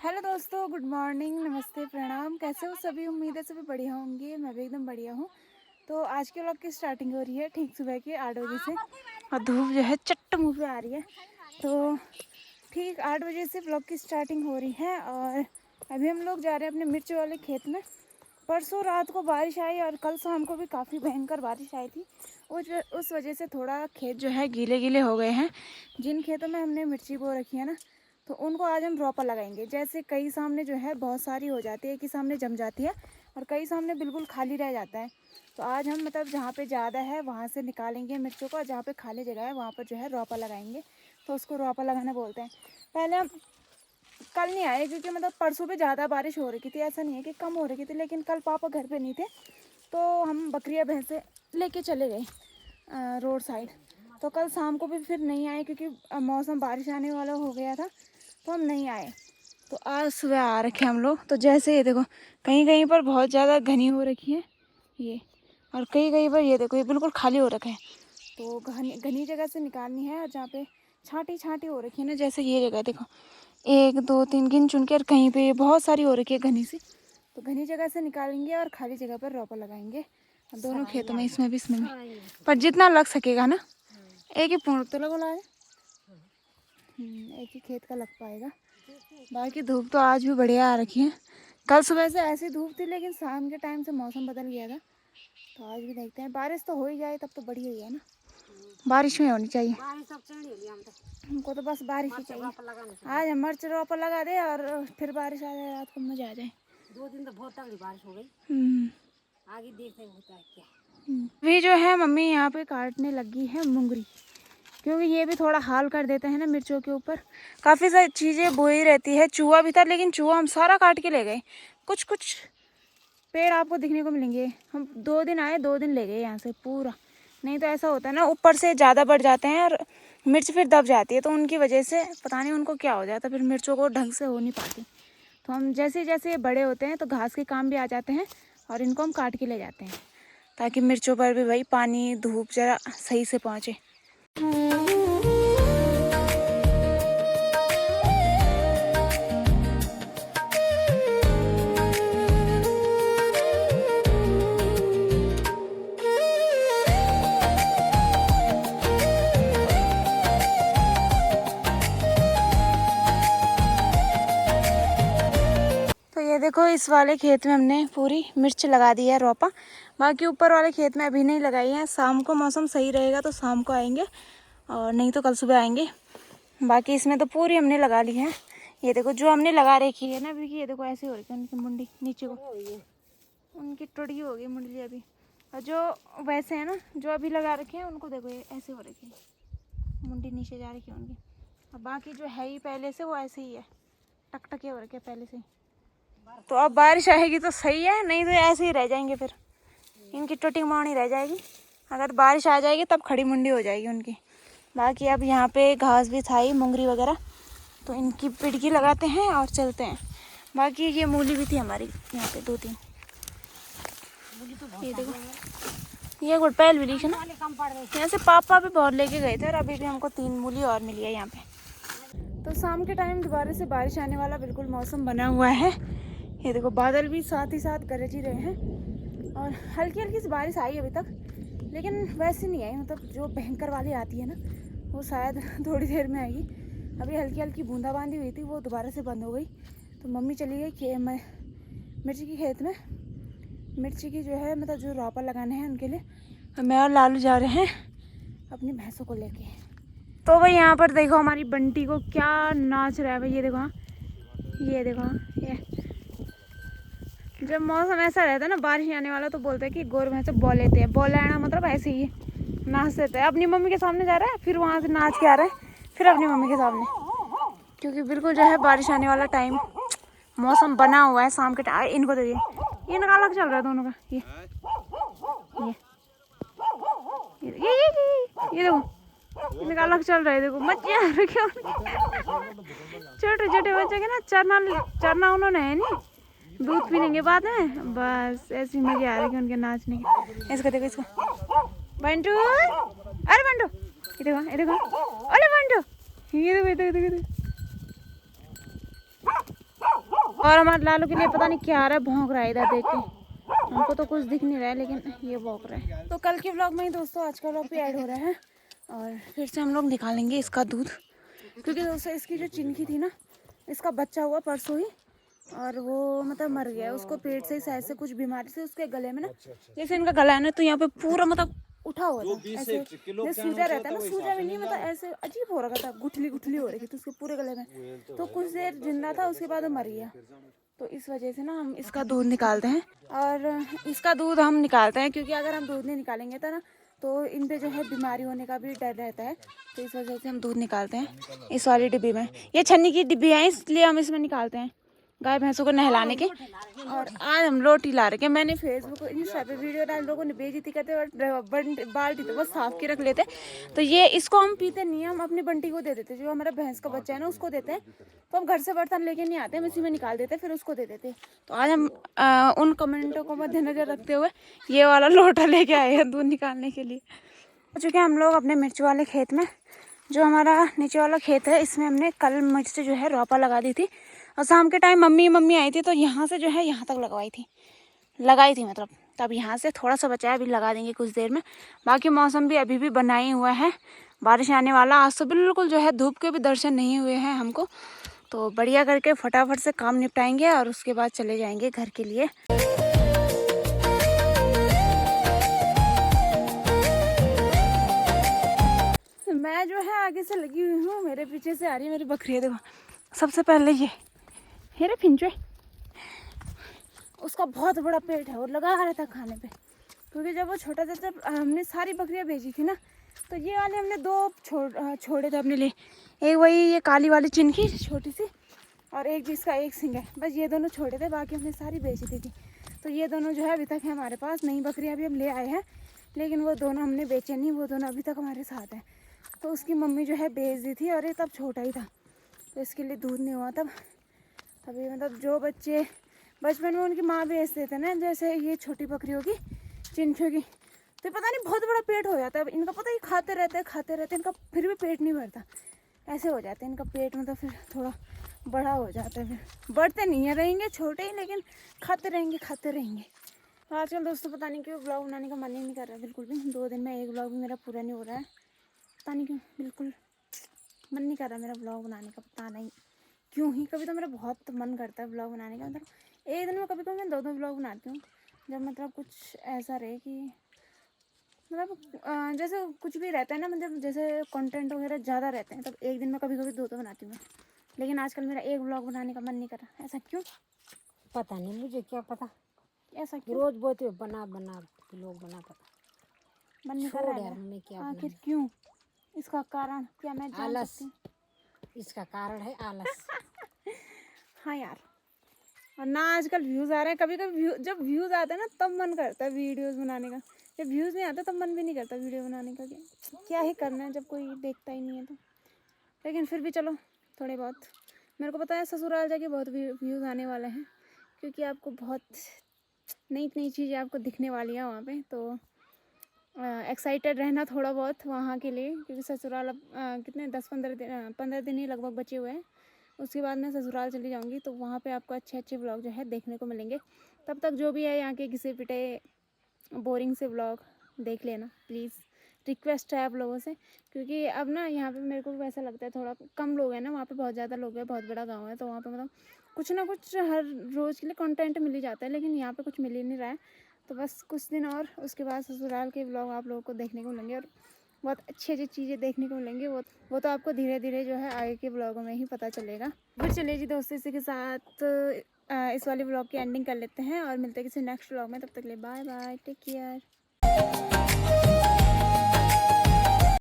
Hello दोस्तों, good morning, नमस्ते, प्रणाम। कैसे हो सभी? उम्मीद है सभी बढ़िया होंगे। मैं भी एकदम बढ़िया हूँ। तो आज के व्लॉग की स्टार्टिंग हो रही है ठीक सुबह के 8 बजे से और धूप जो है चट्ट मुँह पे आ रही है। तो ठीक 8 बजे से व्लॉग की स्टार्टिंग हो रही है और अभी हम लोग जा रहे हैं अपने मिर्च वाले खेत में। परसों रात को बारिश आई और कल शाम को भी काफ़ी भयंकर बारिश आई थी। उस वजह से थोड़ा खेत जो है गीले गीले हो गए हैं। जिन खेतों में हमने मिर्ची बो रखी है ना, तो उनको आज हम रोपा लगाएंगे। जैसे कई सामने जो है बहुत सारी हो जाती है कि सामने जम जाती है और कई सामने बिल्कुल खाली रह जाता है। तो आज हम मतलब जहाँ पे ज़्यादा है वहाँ से निकालेंगे मिर्चों को और जहाँ पे खाली जगह है वहाँ पर जो है रोपा लगाएंगे। तो उसको रोपा लगाना बोलते हैं। पहले हम कल नहीं आए क्योंकि मतलब परसों पे ज़्यादा बारिश हो रही थी। ऐसा नहीं है कि कम हो रही थी, लेकिन कल पापा घर पे नहीं थे तो हम बकरियाँ भैंसे लेके चले गए रोड साइड। तो कल शाम को भी फिर नहीं आए क्योंकि मौसम बारिश आने वाला हो गया था, तो हम नहीं आए। तो आज सुबह आ रखे हम लोग। तो जैसे ये देखो कहीं कहीं पर बहुत ज़्यादा घनी हो रखी है ये, और कहीं कहीं पर ये देखो ये बिल्कुल खाली हो रखा है। तो घनी जगह से निकालनी है। और जहाँ पे छाँटी छाँटी हो रखी है ना, जैसे ये जगह देखो 1 2 3 गिन चुन के, और कहीं पे बहुत सारी हो रखी है घनी सी। तो घनी जगह से निकालेंगे और खाली जगह पर रोपा लगाएंगे दोनों खेतों में, इसमें भी इसमें भी। पर जितना लग सकेगा ना, एक ही पूर्ण तो लगा है, एक ही खेत का लग पाएगा। बाकी धूप तो आज भी बढ़िया आ रखी है। कल सुबह से ऐसी धूप थी, लेकिन शाम के टाइम से मौसम बदल गया था। तो आज भी देखते हैं, बारिश तो हो ही जाए तब तो बढ़िया ही है ना। बारिश में होनी चाहिए हमको, तो बस बारिश ही चाहिए। आज हम मिर्च रोपा लगा दे और फिर बारिश आ जाए, रात को मजा आ जाए। 2 दिन तो बहुत तगड़ी बारिश हो गई। आगे देखते हैं होता है क्या। अभी जो है मम्मी यहाँ पे काटने लगी है मुंगरी, क्योंकि ये भी थोड़ा हाल कर देते हैं ना मिर्चों के ऊपर। काफ़ी सारी चीज़ें बोई रहती है। चूहा भी था, लेकिन चूहा हम सारा काट के ले गए। कुछ कुछ पेड़ आपको दिखने को मिलेंगे। हम 2 दिन आए, 2 दिन ले गए यहाँ से पूरा। नहीं तो ऐसा होता है ना, ऊपर से ज़्यादा बढ़ जाते हैं और मिर्च फिर दब जाती है, तो उनकी वजह से पता नहीं उनको क्या हो जाता है, फिर मिर्चों को ढंग से हो नहीं पाती। तो हम जैसे जैसे ये बड़े होते हैं तो घास के काम भी आ जाते हैं और इनको हम काट के ले जाते हैं, ताकि मिर्चों पर भी भाई पानी धूप ज़रा सही से पहुँचे। देखो इस वाले खेत में हमने पूरी मिर्च लगा दी है रोपा। बाकी ऊपर वाले खेत में अभी नहीं लगाई है। शाम को मौसम सही रहेगा तो शाम को आएंगे, और नहीं तो कल सुबह आएंगे। बाकी इसमें तो पूरी हमने लगा ली है। ये देखो जो हमने लगा रखी है ना अभी, ये देखो ऐसे हो रही है उनकी मुंडी नीचे को, उनकी टुड़ी हो गई मुंडली अभी। और जो वैसे है ना, जो अभी लगा रखे हैं उनको देखो ये ऐसे हो रखी है, मुंडी नीचे जा रखी है उनकी। और बाकी जो है ही पहले से वो ऐसे ही है, टकटके हो रखे पहले से। तो अब बारिश आएगी तो सही है, नहीं तो ऐसे ही रह जाएंगे, फिर इनकी टोटी मावनी रह जाएगी। अगर बारिश आ जाएगी तब खड़ी मुंडी हो जाएगी उनकी। बाकी अब यहाँ पे घास भी था ही, मुंगरी वगैरह, तो इनकी पिड़की लगाते हैं और चलते हैं। बाकी ये मूली भी थी हमारी यहाँ पे 2-3। ये देखो ये गुड़पैल भी लिखी ना, यहाँ से पापा भी बहुत लेके गए थे और अभी भी हमको 3 मूली और मिली है यहाँ पे। तो शाम के टाइम दोबारा से बारिश आने वाला बिल्कुल मौसम बना हुआ है। ये देखो बादल भी साथ ही साथ गरज ही रहे हैं और हल्की हल्की सी बारिश आई अभी तक, लेकिन वैसे नहीं आई। मतलब जो भयंकर वाली आती है ना, वो शायद थोड़ी देर में आएगी। अभी हल्की हल्की बूंदाबांदी हुई थी, वो दोबारा से बंद हो गई। तो मम्मी चली गई मिर्ची की खेत में। मिर्ची की जो है मतलब जो रोपा लगाने हैं उनके लिए मैं और लालू जा रहे हैं अपनी भैंसों को लेके। तो भाई यहाँ पर देखो हमारी बंटी को क्या नाच रहा है भाई। ये देखो हाँ, ये देखो हाँ, ये जब मौसम ऐसा रहता है ना बारिश आने वाला, तो बोलते हैं कि गोर भैंसे बो लेते हैं। बोल आना मतलब ऐसे ही नाच देते हैं। अपनी मम्मी के सामने जा रहा है, फिर वहाँ से नाच के आ रहा है, फिर अपनी मम्मी के सामने, क्योंकि बिल्कुल जो है बारिश आने वाला टाइम मौसम बना हुआ है। शाम के टाइम इनको तो इनका अलग चल रहा है दोनों का। ये देखो इनका अलग चल रहा है। देखो मजा आ रही है। छोटे छोटे बच्चे के ना चरना उन्होंने है नहीं, दूध पीने के बाद में बस ऐसी मजे आ रही है उनके नाचने के। इसको देखो, इसको बंटू, अरे बंटू, ये देखो, अरे बंटू, ये देखो, और हमारे लालू के लिए पता नहीं क्या आ रहा है, भौंक रहा है इधर देख के। हमको तो कुछ दिख नहीं रहा है लेकिन ये भौंक रहा है। तो कल के व्लॉग में ही दोस्तों आज का व्लॉग भी ऐड हो रहा है और फिर से हम लोग निकालेंगे इसका दूध, क्योंकि दोस्तों इसकी जो चिंकी थी ना, इसका बच्चा हुआ परसों ही और वो मतलब मर गया। उसको पेट से शायद से कुछ बीमारी थी उसके गले में ना, जैसे इनका गला है ना तो यहाँ पे पूरा मतलब उठा हुआ था ऐसे, जैसे सूजा रहता है ना, सूजा भी नहीं मतलब ऐसे अजीब हो रखा था, गुठली गुठली हो रही थी तो उसके पूरे गले में। तो कुछ देर जिंदा था, उसके बाद वो मर गया। तो इस वजह से ना हम इसका दूध निकालते हैं और इसका दूध हम निकालते हैं क्योंकि अगर हम दूध नहीं निकालेंगे तो ना तो इन पे जो है बीमारी होने का भी डर रहता है। तो इस वजह से हम दूध निकालते हैं इस वाली डिब्बी में। ये छन्नी की डिब्बी है इसलिए हम इसमें निकालते हैं गाय भैंसों को नहलाने के। और आज हम रोटी ला रहे हैं। मैंने फेसबुक इंस्टा पे वीडियो डाल, लोगों ने बेइज्जती करते बाल्टी तो बस साफ के रख लेते। तो ये इसको हम पीते नहीं है, हम अपनी बंटी को दे देते, जो हमारा भैंस का बच्चा है ना उसको देते हैं। तो हम घर से बर्तन लेके नहीं आते, हम इसी में निकाल देते फिर उसको दे देते। तो आज हम उन कमेंटों को मद्देनजर रखते हुए ये वाला लोटा लेके आए हैं दूध निकालने के लिए। हो चुके हम लोग अपने मिर्च वाले खेत में। जो हमारा नीचे वाला खेत है इसमें हमने कल मिर्च जो है रोपा लगा दी थी और शाम के टाइम मम्मी आई थी तो यहाँ से जो है यहाँ तक लगाई थी मतलब। तब यहाँ से थोड़ा सा बचा है, अभी लगा देंगे कुछ देर में। बाकी मौसम भी अभी भी बना ही हुआ है, बारिश आने वाला। आज तो बिल्कुल जो है धूप के भी दर्शन नहीं हुए हैं हमको। तो बढ़िया करके फटाफट से काम निपटाएंगे और उसके बाद चले जाएंगे घर के लिए। मैं जो है आगे से लगी हुई हूँ, मेरे पीछे से आ रही है मेरी बकरी। देखो सबसे पहले ये हेरे फिंचो, उसका बहुत बड़ा पेट है और लगा रहता खाने पे। क्योंकि जब वो छोटा था, जब हमने सारी बकरियां बेची थी ना, तो ये वाले हमने दो छोड़े थे अपने लिए। एक वही ये काली वाली चिनकी छोटी सी और एक जिसका एक सिंग है, बस ये दोनों छोड़े थे, बाकी हमने सारी बेच दी थी। तो ये दोनों जो है अभी तक है हमारे पास। नई बकरियां भी हम ले आए हैं लेकिन वो दोनों हमने बेचे नहीं, वो दोनों अभी तक हमारे साथ हैं। तो उसकी मम्मी जो है बेच दी थी और ये तब छोटा ही था तो इसके लिए दूध नहीं हुआ तब। तभी मतलब जो बच्चे बचपन में उनकी माँ बेच देते ना, जैसे ये छोटी बकरियों की चिंकियों की, तो पता नहीं बहुत बड़ा पेट हो जाता है। अब इनका पता ही खाते रहते इनका फिर भी पेट नहीं भरता, ऐसे हो जाते हैं इनका पेट मतलब फिर थोड़ा बड़ा हो जाता है। फिर बढ़ते नहीं है, रहेंगे छोटे ही लेकिन खाते रहेंगे। तो आजकल दोस्तों पता नहीं क्यों ब्लॉग बनाने का मन ही नहीं कर रहा है बिल्कुल भी। 2 दिन में एक ब्लॉग भी मेरा पूरा नहीं हो रहा है, पता नहीं क्यों, बिल्कुल मन नहीं कर रहा मेरा ब्लॉग बनाने का, पता नहीं क्यों ही। कभी तो मेरा बहुत मन करता है ब्लॉग बनाने का, मतलब एक दिन में कभी कभी मैं 2 ब्लॉग बनाती हूँ। जब मतलब कुछ ऐसा रहे कि मतलब जैसे कुछ भी रहता है ना, मतलब जैसे कंटेंट वगैरह ज़्यादा रहते हैं, तब एक दिन में कभी कभी 2 बनाती हूँ मैं। लेकिन आजकल मेरा एक ब्लॉग बनाने का मन नहीं कर रहा, ऐसा क्यों पता नहीं, मुझे क्या पता, ऐसा क्यों रोज बोलते बना लोग बना, पता मन नहीं कर छोड़ रहा यार, है मैं क्या आखिर क्यों? इसका कारण क्या मैं जान आलस, सकती हूँ? इसका कारण है आलस। हाँ यार, और ना आजकल व्यूज़ आ रहे हैं। कभी कभी जब व्यूज़ आते हैं ना तब मन करता है वीडियोस बनाने का, जब व्यूज़ नहीं आते तब मन भी नहीं करता वीडियो बनाने का। क्या ही करना है जब कोई देखता ही नहीं है तो। लेकिन फिर भी चलो थोड़े बहुत, मेरे को पता है ससुराल जाके बहुत व्यूज़ आने वाले हैं, क्योंकि आपको बहुत नई नई चीज़ें आपको दिखने वाली हैं वहाँ पे। तो एक्साइटेड रहना थोड़ा बहुत वहाँ के लिए, क्योंकि ससुराल अब कितने 15 दिन ही लगभग बचे हुए हैं। उसके बाद मैं ससुराल चली जाऊंगी तो वहाँ पे आपको अच्छे व्लॉग जो है देखने को मिलेंगे। तब तक जो भी है यहाँ के घिसे पिटे बोरिंग से व्लॉग देख लेना प्लीज़, रिक्वेस्ट है आप लोगों से। क्योंकि अब ना यहाँ पे मेरे को भी ऐसा लगता है थोड़ा कम लोग हैं ना, वहाँ पे बहुत ज़्यादा लोग हैं, बहुत बड़ा गाँव है। तो वहाँ पे मतलब कुछ ना कुछ हर रोज़ के लिए कंटेंट मिल ही जाता है, लेकिन यहाँ पे कुछ मिल ही नहीं रहा है। तो बस कुछ दिन और उसके बाद ससुराल के व्लॉग आप लोगों को देखने को मिलेंगे और बहुत अच्छी चीज़ें देखने को मिलेंगी। वो तो आपको धीरे धीरे जो है आगे के व्लॉगों में ही पता चलेगा। फिर चलिए जी दोस्तों, इसी के साथ इस वाले व्लॉग की एंडिंग कर लेते हैं और मिलते हैं किसी नेक्स्ट व्लॉग में। तब तक के लिए बाय बाय, टेक केयर।